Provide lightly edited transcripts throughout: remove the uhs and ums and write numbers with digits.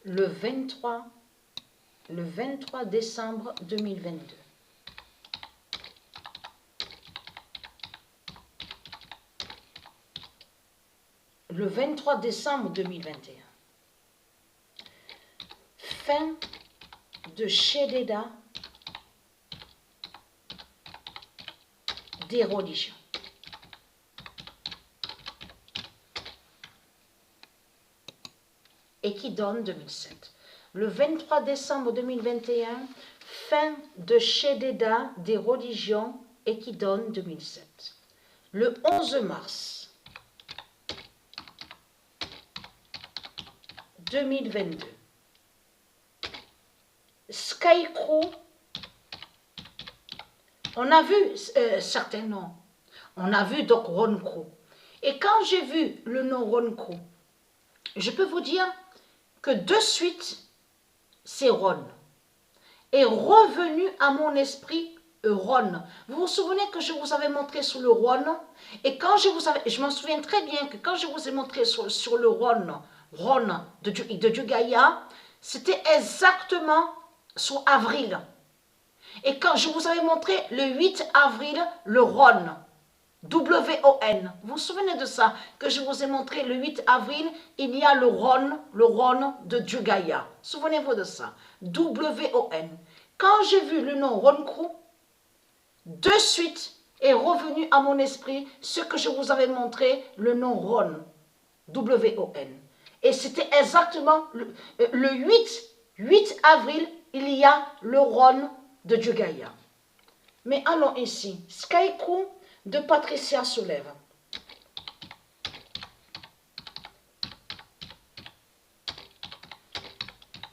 le 23 décembre 2022. Le 23 décembre 2021. Fin de Shededa des religions. Et qui donne 2007. Le 23 décembre 2021, fin de Shededa des religions et qui donne 2007. Le 11 mars 2022, Skycrew, on a vu certains noms. On a vu donc Ron Crew. Et quand j'ai vu le nom Ron Crew, je peux vous dire que de suite, c'est Ron. Est revenu à mon esprit Ron. Vous vous souvenez que je vous avais montré sur le Ron? Et quand je m'en souviens très bien que quand je vous ai montré sur le Ron de Dieu Gaïa, c'était exactement sur avril. Et quand je vous avais montré le 8 avril, le Ron, W-O-N. Vous vous souvenez de ça? Que je vous ai montré le 8 avril, il y a le Ron de Dieu Gaïa. Souvenez-vous de ça. W-O-N. Quand j'ai vu le nom Ron Crew, de suite est revenu à mon esprit ce que je vous avais montré, le nom Ron. W-O-N. Et c'était exactement le 8 avril, il y a le Ron de Dieu Gaïa. Mais allons ici. Skycrew de Patricia Soulève.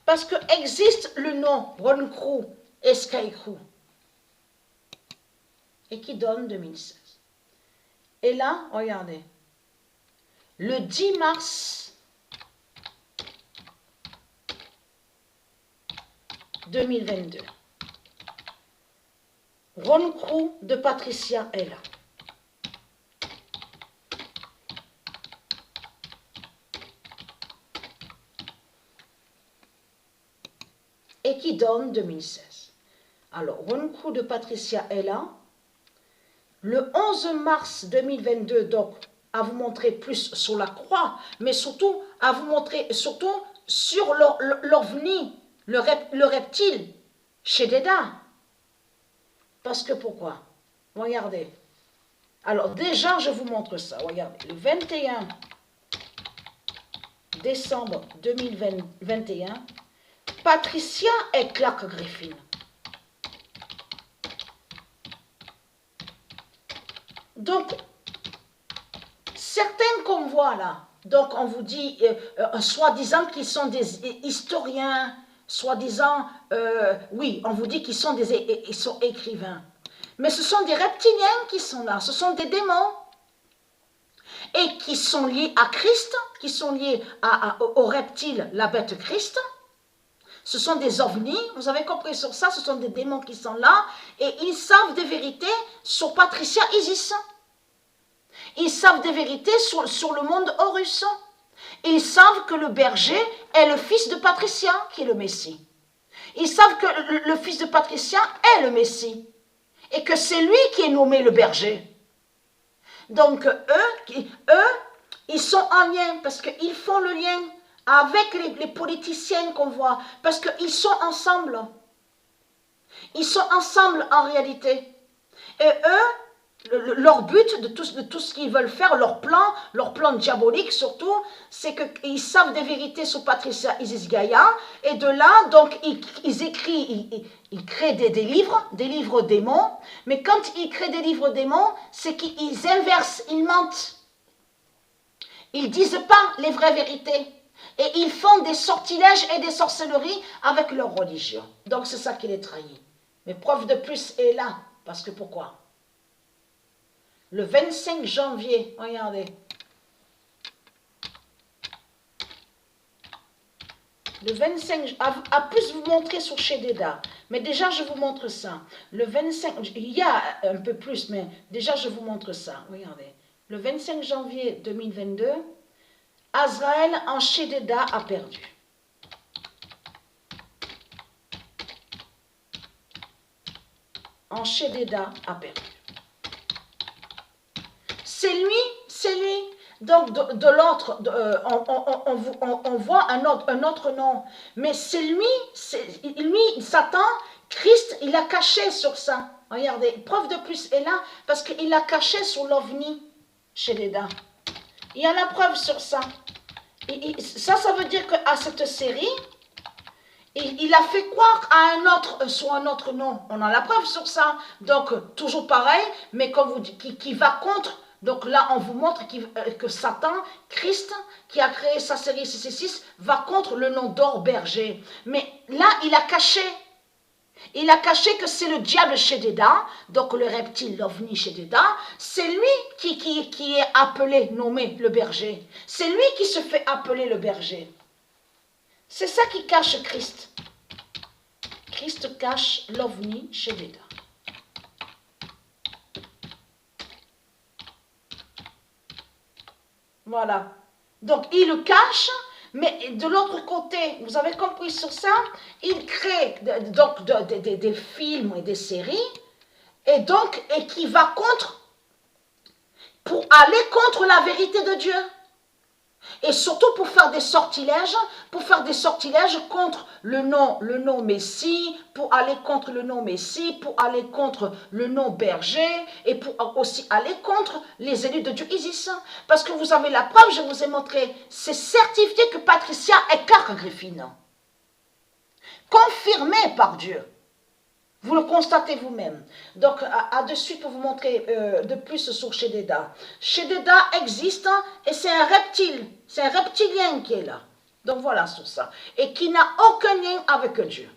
Parce que existe le nom Ron Crew et Skycrew. Et qui donne 2016. Et là, regardez. Le 10 mars 2022. Ron Crew de Patricia est là. Et qui donne 2016. Alors, Ron Crew de Patricia est là. Le 11 mars 2022, donc, à vous montrer plus sur la croix, mais surtout, à vous montrer surtout sur l'ovni, le reptile, Shededa. Parce que pourquoi? Regardez. Alors, déjà, je vous montre ça. Regardez. Le 21 décembre 2021, Patricia et Clark Griffin. Donc, certains qu'on voit là, donc on vous dit, soi-disant qu'ils sont des historiens, soi-disant, oui, on vous dit qu'ils sont ils sont écrivains. Mais ce sont des reptiliens qui sont là, ce sont des démons. Et qui sont liés à Christ, qui sont liés au reptile, la bête Christ. Ce sont des ovnis, vous avez compris sur ça, ce sont des démons qui sont là, et ils savent des vérités sur Patricia Isis. Ils savent des vérités sur le monde Horus. Ils savent que le berger est le fils de Patricia, qui est le Messie. Ils savent que le fils de Patricia est le Messie, et que c'est lui qui est nommé le berger. Donc eux, ils sont en lien, parce qu'ils font le lien avec les politiciens qu'on voit, parce qu'ils sont ensemble. Ils sont ensemble en réalité. Et eux, leur but de tout ce qu'ils veulent faire, leur plan diabolique surtout, c'est qu'ils savent des vérités sur Patricia Isis Gaïa, et de là, donc, ils créent des livres démons, mais quand ils créent des livres démons, c'est qu'ils inversent, ils mentent. Ils ne disent pas les vraies vérités. Et ils font des sortilèges et des sorcelleries avec leur religion. Donc c'est ça qui les trahit. Mais preuve de plus est là. Parce que pourquoi? Le 25 janvier, regardez. Le 25, à plus vous montrer sur Shededa. Mais déjà je vous montre ça. Le 25, il y a un peu plus, mais déjà je vous montre ça. Regardez. Le 25 janvier 2022, Azraël en Shededa a perdu. en Shedéda a perdu. C'est lui. Donc de l'autre, on voit un autre nom. Mais c'est lui, Satan, Christ, il a caché sur ça. Regardez, preuve de plus est là, parce qu'il a caché sur l'OVNI, Shedéda. Il y a la preuve sur ça. Ça veut dire qu'à cette série, il a fait croire à sur un autre nom. On a la preuve sur ça. Donc, toujours pareil, mais comme vous dites, qui va contre. Donc là, on vous montre que Satan, Christ, qui a créé sa série 666, va contre le nom d'Or Berger. Mais là, il a caché. Il a caché que c'est le diable Shedéda, donc le reptile, l'ovni Shedéda, c'est lui qui est appelé, nommé le berger. C'est lui qui se fait appeler le berger. C'est ça qui cache Christ. Christ cache l'ovni Shedéda. Voilà. Donc il le cache, mais de l'autre côté, vous avez compris sur ça, il crée donc des films et des séries, et qui va pour aller contre la vérité de Dieu. Et surtout pour faire des sortilèges contre le nom Messie, pour aller contre le nom Messie, pour aller contre le nom berger, et pour aussi aller contre les élus de Dieu Isis. Parce que vous avez la preuve, je vous ai montré, c'est certifié que Patricia est Carc Griffin. Confirmé par Dieu. Vous le constatez vous-même. Donc, de suite, pour vous montrer de plus sur Shedéda. Shedéda existe et c'est un reptile. C'est un reptilien qui est là. Donc, voilà sur ça. Et qui n'a aucun lien avec Dieu.